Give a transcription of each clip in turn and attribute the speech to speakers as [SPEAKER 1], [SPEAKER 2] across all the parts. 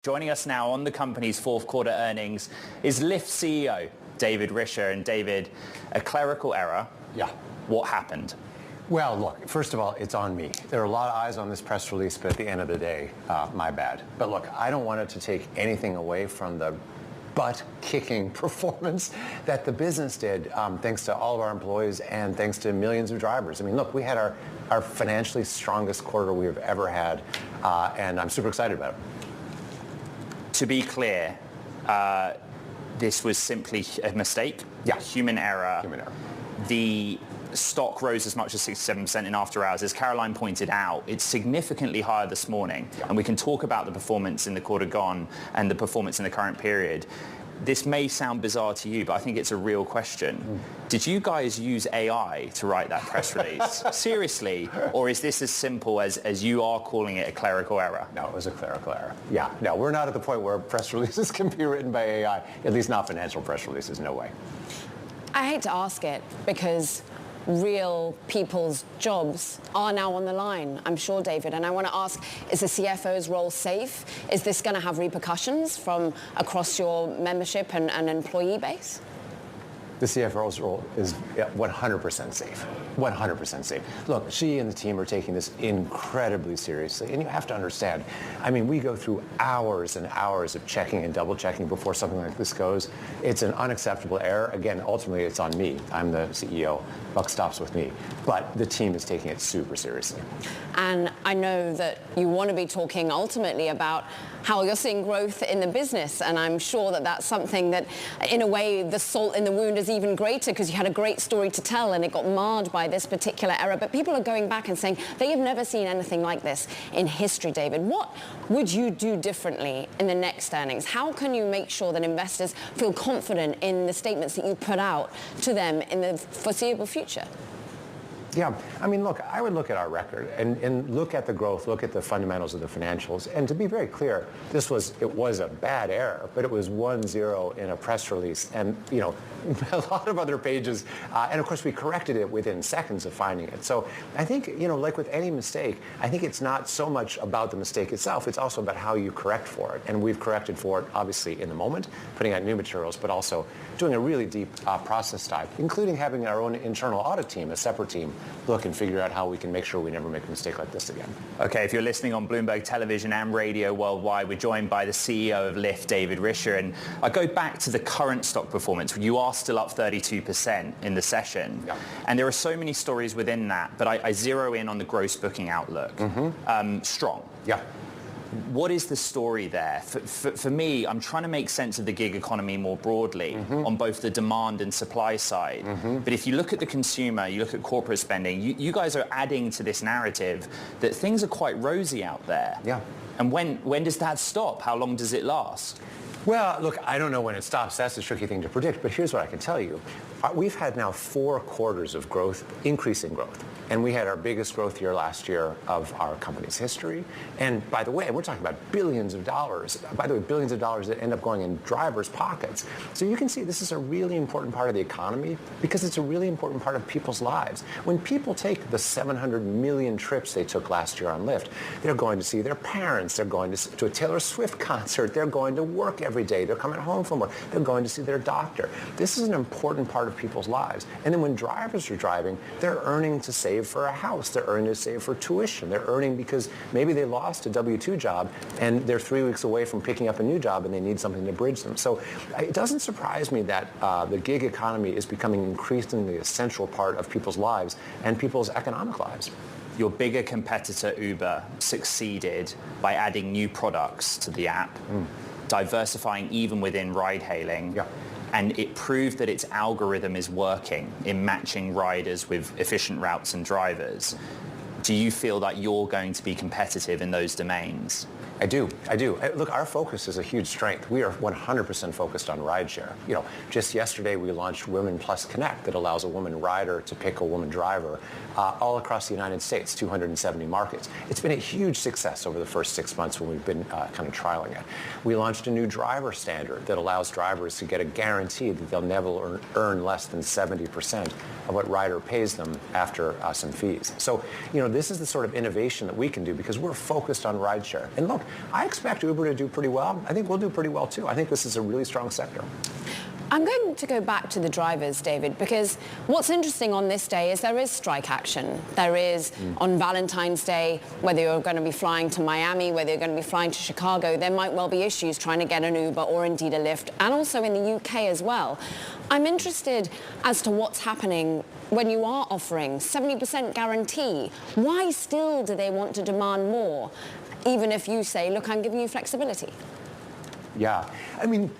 [SPEAKER 1] Joining us now on the company's fourth quarter earnings is Lyft CEO David Risher. And David, a clerical error.
[SPEAKER 2] Yeah.
[SPEAKER 1] What happened?
[SPEAKER 2] Well, look, first of all, it's on me. There are a lot of eyes on this press release, but at the end of the day, my bad. But look, I don't want it to take anything away from the butt-kicking performance that the business did, thanks to all of our employees and thanks to millions of drivers. I mean, look, we had our financially strongest quarter we have ever had, and I'm super excited about it.
[SPEAKER 1] To be clear, this was simply a mistake?
[SPEAKER 2] Yeah.
[SPEAKER 1] Human error.
[SPEAKER 2] Human error.
[SPEAKER 1] The stock rose as much as 67% in after hours. As Caroline pointed out, it's significantly higher this morning.
[SPEAKER 2] Yeah.
[SPEAKER 1] And we can talk about the performance in the quarter gone and the performance in the current period. This may sound bizarre to you, but I think it's a real question. Did you guys use AI to write that press release? Seriously? Or is this as simple as you are calling it a clerical error?
[SPEAKER 2] No, it was a clerical error. Yeah, no, we're not at the point where press releases can be written by AI, at least not financial press releases, no way.
[SPEAKER 3] I hate to ask it because real people's jobs are now on the line, I'm sure, David. And I want to ask, is the CFO's role safe? Is this going to have repercussions from across your membership and employee base?
[SPEAKER 2] The CFO's role is 100% safe. 100% safe. Look, she and the team are taking this incredibly seriously. And you have to understand, I mean, we go through hours and hours of checking and double checking before something like this goes. It's an unacceptable error. Again, ultimately, it's on me. I'm the CEO. Buck stops with me. But the team is taking it super seriously.
[SPEAKER 3] And I know that you want to be talking ultimately about how you're seeing growth in the business. And I'm sure that that's something that, in a way, the salt in the wound is even greater because you had a great story to tell and it got marred by this particular error. But people are going back and saying they have never seen anything like this in history, David. What would you do differently in the next earnings? How can you make sure that investors feel confident in the statements that you put out to them in the foreseeable future?
[SPEAKER 2] Yeah, I mean, look, I would look at our record and look at the growth, look at the fundamentals of the financials. And to be very clear, it was a bad error, but it was 1-0 in a press release and, you know, a lot of other pages. And of course, we corrected it within seconds of finding it. So I think, you know, like with any mistake, I think it's not so much about the mistake itself. It's also about how you correct for it. And we've corrected for it, obviously, in the moment, putting out new materials, but also doing a really deep process dive, including having our own internal audit team, a separate team, look and figure out how we can make sure we never make a mistake like this again.
[SPEAKER 1] Okay, if you're listening on Bloomberg Television and radio worldwide, we're joined by the CEO of Lyft, David Risher. And I go back to the current stock performance. You are still up 32% in the session.
[SPEAKER 2] Yeah.
[SPEAKER 1] And there are so many stories within that, but I zero in on the gross booking outlook. Strong.
[SPEAKER 2] Yeah.
[SPEAKER 1] What is the story there? For me, I'm trying to make sense of the gig economy more broadly on both the demand and supply side. But if you look at the consumer, you look at corporate spending, you guys are adding to this narrative that things are quite rosy out there.
[SPEAKER 2] Yeah.
[SPEAKER 1] And when does that stop? How long does it last?
[SPEAKER 2] Well, look, I don't know when it stops. That's a tricky thing to predict. But here's what I can tell you. We've had now 4 quarters of growth, increasing growth. And we had our biggest growth year last year of our company's history. And by the way, we're talking about billions of dollars. By the way, billions of dollars that end up going in drivers' pockets. So you can see this is a really important part of the economy because it's a really important part of people's lives. When people take the 700 million trips they took last year on Lyft, they're going to see their parents. They're going to a Taylor Swift concert. They're going to work every day. They're coming home from work. They're going to see their doctor. This is an important part of people's lives. And then when drivers are driving, they're earning to save for a house. They're earning to save for tuition. They're earning because maybe they lost a W-2 job and they're 3 weeks away from picking up a new job and they need something to bridge them. So it doesn't surprise me that the gig economy is becoming an increasingly essential part of people's lives and people's economic lives.
[SPEAKER 1] Your bigger competitor, Uber, succeeded by adding new products to the app, diversifying even within ride-hailing.
[SPEAKER 2] Yeah.
[SPEAKER 1] And it proved that its algorithm is working in matching riders with efficient routes and drivers. Do you feel that you're going to be competitive in those domains?
[SPEAKER 2] I do. Look, our focus is a huge strength. We are 100% focused on rideshare. You know, just yesterday we launched Women Plus Connect that allows a woman rider to pick a woman driver all across the United States, 270 markets. It's been a huge success over the first 6 months when we've been kind of trialing it. We launched a new driver standard that allows drivers to get a guarantee that they'll never earn less than 70% of what rider pays them after some fees. So, you know, this is the sort of innovation that we can do because we're focused on rideshare. And look, I expect Uber to do pretty well. I think we'll do pretty well too. I think this is a really strong sector.
[SPEAKER 3] I'm going to go back to the drivers, David, because what's interesting on this day is there is strike action. There is on Valentine's Day, whether you're going to be flying to Miami, whether you're going to be flying to Chicago, there might well be issues trying to get an Uber or indeed a Lyft, and also in the UK as well. I'm interested as to what's happening when you are offering 70% guarantee. Why still do they want to demand more, even if you say, look, I'm giving you flexibility?
[SPEAKER 2] Yeah, I mean,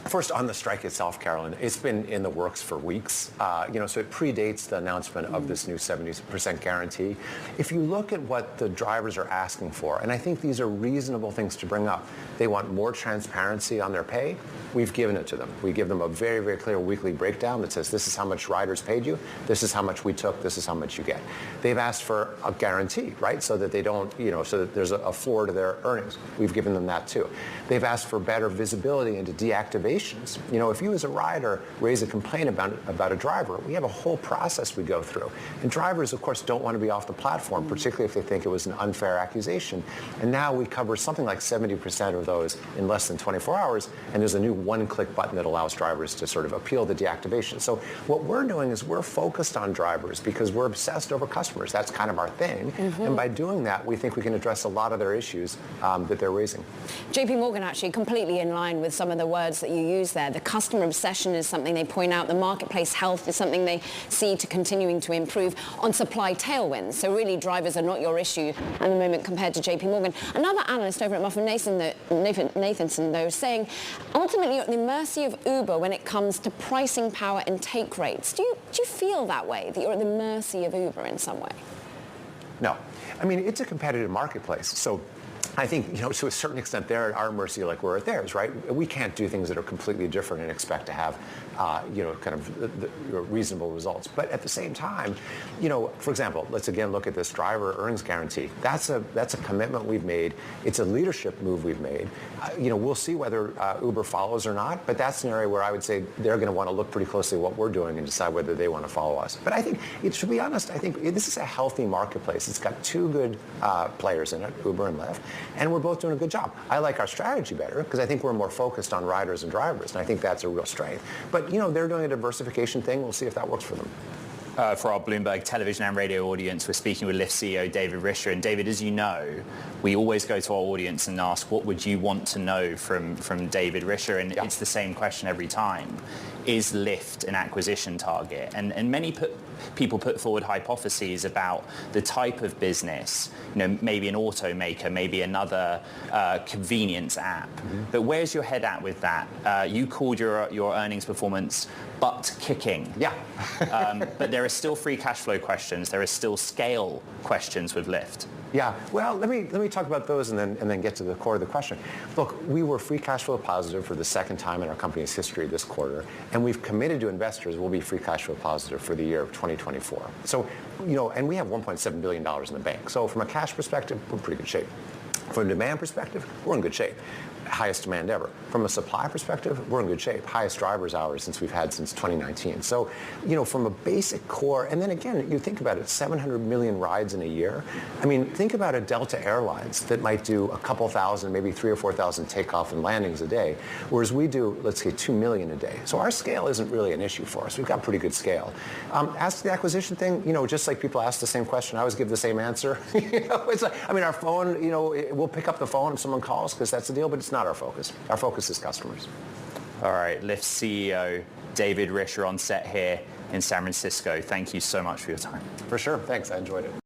[SPEAKER 2] first, on the strike itself, Carolyn, it's been in the works for weeks. So it predates the announcement of this new 70% guarantee. If you look at what the drivers are asking for, and I think these are reasonable things to bring up, they want more transparency on their pay. We've given it to them. We give them a very, very clear weekly breakdown that says this is how much riders paid you, this is how much we took, this is how much you get. They've asked for a guarantee, right, so that they don't, so that there's a floor to their earnings. We've given them that too. They've asked for better visibility into deactivations. If you as a rider raise a complaint about a driver, we have a whole process we go through. And drivers, of course, don't want to be off the platform, particularly if they think it was an unfair accusation. And now we cover something like 70% of those in less than 24 hours, and there's a new one-click button that allows drivers to sort of appeal the deactivation. So what we're doing is we're focused on drivers because we're obsessed over customers. That's kind of our thing. And by doing that, we think we can address a lot of their issues that they're raising.
[SPEAKER 3] JP Morgan actually completely in line with some of the words that you use there. The customer obsession is something they point out. The marketplace health is something they see to continuing to improve on supply tailwinds. So really drivers are not your issue at the moment compared to JP Morgan. Another analyst over at Nathanson, though, saying ultimately you're at the mercy of Uber when it comes to pricing power and take rates. Do you feel that way, that you're at the mercy of Uber in some way?
[SPEAKER 2] No. I mean, it's a competitive marketplace. So I think, to a certain extent, they're at our mercy like we're at theirs, right? We can't do things that are completely different and expect to have, reasonable results. But at the same time, for example, let's again look at this driver earnings guarantee. That's a commitment we've made. It's a leadership move we've made. We'll see whether Uber follows or not, but that's an area where I would say they're going to want to look pretty closely at what we're doing and decide whether they want to follow us. But I think, to be honest, I think this is a healthy marketplace. It's got two good players in it, Uber and Lyft. And we're both doing a good job. I like our strategy better because I think we're more focused on riders and drivers, and I think that's a real strength. But, they're doing a diversification thing. We'll see if that works for them.
[SPEAKER 1] For our Bloomberg television and radio audience, we're speaking with Lyft CEO David Risher. And David, as you know, we always go to our audience and ask, what would you want to know from David Risher? And it's the same question every time. Is Lyft an acquisition target? And many people put forward hypotheses about the type of business, maybe an automaker, maybe another convenience app. But where's your head at with that? You called your earnings performance butt kicking.
[SPEAKER 2] Yeah.
[SPEAKER 1] But there are still free cash flow questions. There are still scale questions with Lyft.
[SPEAKER 2] Yeah, well, let me talk about those and then get to the core of the question. Look, we were free cash flow positive for the second time in our company's history this quarter, and we've committed to investors we'll be free cash flow positive for the year of 2024. So, and we have $1.7 billion in the bank. So from a cash perspective, we're in pretty good shape. From a demand perspective, we're in good shape. Highest demand ever. From a supply perspective, we're in good shape. Highest driver's hours since 2019. So, from a basic core, and then again, you think about it, 700 million rides in a year. I mean, think about a Delta Airlines that might do a couple thousand, maybe 3,000 or 4,000 takeoff and landings a day, whereas we do, let's say, 2 million a day. So our scale isn't really an issue for us. We've got pretty good scale. As to the acquisition thing, just like people ask the same question, I always give the same answer. It's like, our phone, we'll pick up the phone if someone calls because that's the deal, but it's not our focus. Our focus is customers.
[SPEAKER 1] All right, Lyft CEO David Risher on set here in San Francisco. Thank you so much for your time.
[SPEAKER 2] For sure. Thanks. I enjoyed it.